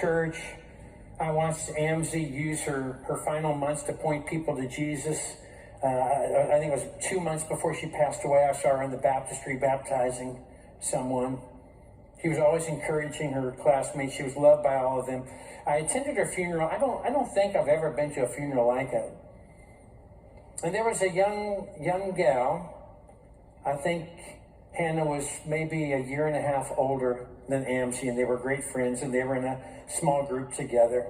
church. I watched Amzie use her final months to point people to Jesus. I think it was 2 months before she passed away. I saw her in the baptistry baptizing someone. She was always encouraging her classmates. She was loved by all of them. I attended her funeral. I don't think I've ever been to a funeral like it. And there was a young gal. I think Hannah was maybe a year and a half older than Amzie, and they were great friends, and they were in a small group together.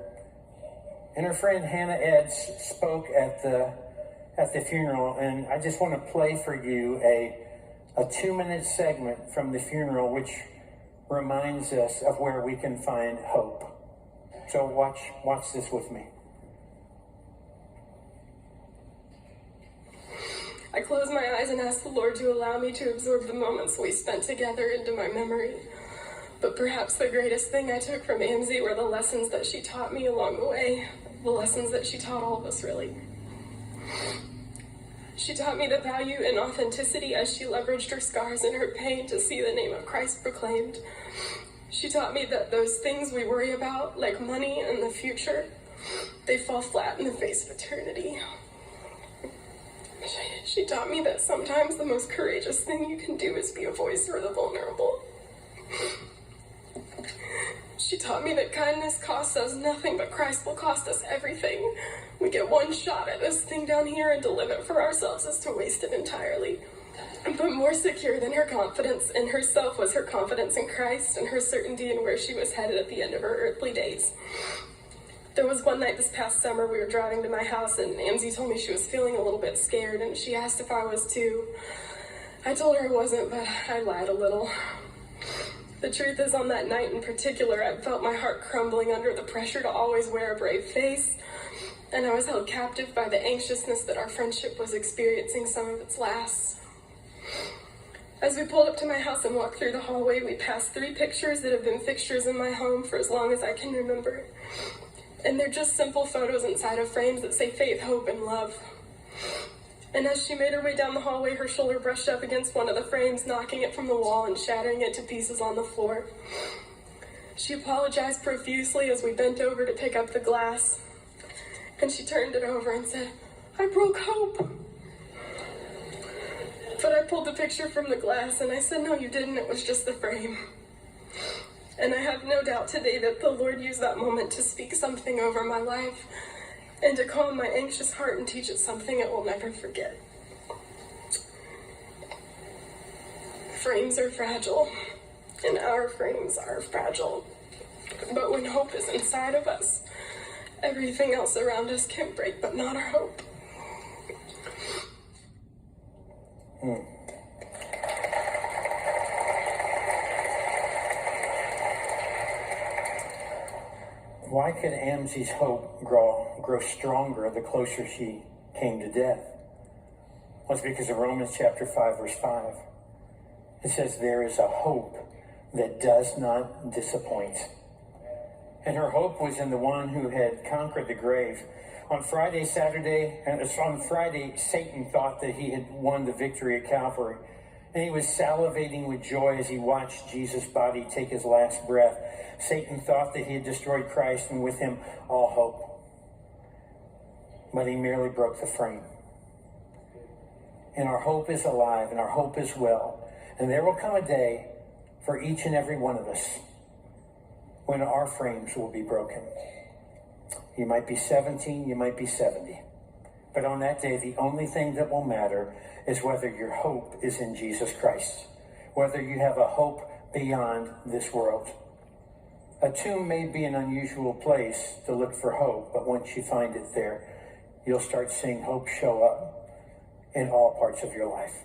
And her friend Hannah Eds spoke at the funeral, and I just want to play for you a 2-minute segment from the funeral, which reminds us of where we can find hope. So watch this with me. I close my eyes and ask the Lord to allow me to absorb the moments we spent together into my memory. But perhaps the greatest thing I took from Amzie were the lessons that she taught me along the way. The lessons that she taught all of us, really. She taught me the value in authenticity as she leveraged her scars and her pain to see the name of Christ proclaimed. She taught me that those things we worry about, like money and the future, they fall flat in the face of eternity. She taught me that sometimes the most courageous thing you can do is be a voice for the vulnerable. She taught me that kindness costs us nothing, but Christ will cost us everything. We get one shot at this thing down here, and to live it for ourselves is to waste it entirely. But more secure than her confidence in herself was her confidence in Christ and her certainty in where she was headed at the end of her earthly days. There was one night this past summer we were driving to my house, and Amzie told me she was feeling a little bit scared, and she asked if I was too. I told her I wasn't, but I lied a little. The truth is, on that night in particular, I felt my heart crumbling under the pressure to always wear a brave face, and I was held captive by the anxiousness that our friendship was experiencing some of its last. As we pulled up to my house and walked through the hallway, we passed 3 pictures that have been fixtures in my home for as long as I can remember. And they're just simple photos inside of frames that say faith, hope, and love. And as she made her way down the hallway, her shoulder brushed up against one of the frames, knocking it from the wall and shattering it to pieces on the floor. She apologized profusely as we bent over to pick up the glass. And she turned it over and said, "I broke hope." But I pulled the picture from the glass and I said, "No, you didn't. It was just the frame." And I have no doubt today that the Lord used that moment to speak something over my life and to calm my anxious heart and teach it something it will never forget. Frames are fragile, and our frames are fragile. But when hope is inside of us, everything else around us can break, but not our hope. Why could Amzie's hope grow stronger the closer she came to death? Well, it's because of Romans chapter 5, verse 5. It says, "There is a hope that does not disappoint." And her hope was in the one who had conquered the grave. On Friday, Satan thought that he had won the victory at Calvary. And he was salivating with joy as he watched Jesus' body take his last breath. Satan thought that he had destroyed Christ and with him all hope. But he merely broke the frame. And our hope is alive and our hope is well. And there will come a day for each and every one of us when our frames will be broken. You might be 17, you might be 70. But on that day, the only thing that will matter is whether your hope is in Jesus Christ, whether you have a hope beyond this world. A tomb may be an unusual place to look for hope, but once you find it there, you'll start seeing hope show up in all parts of your life.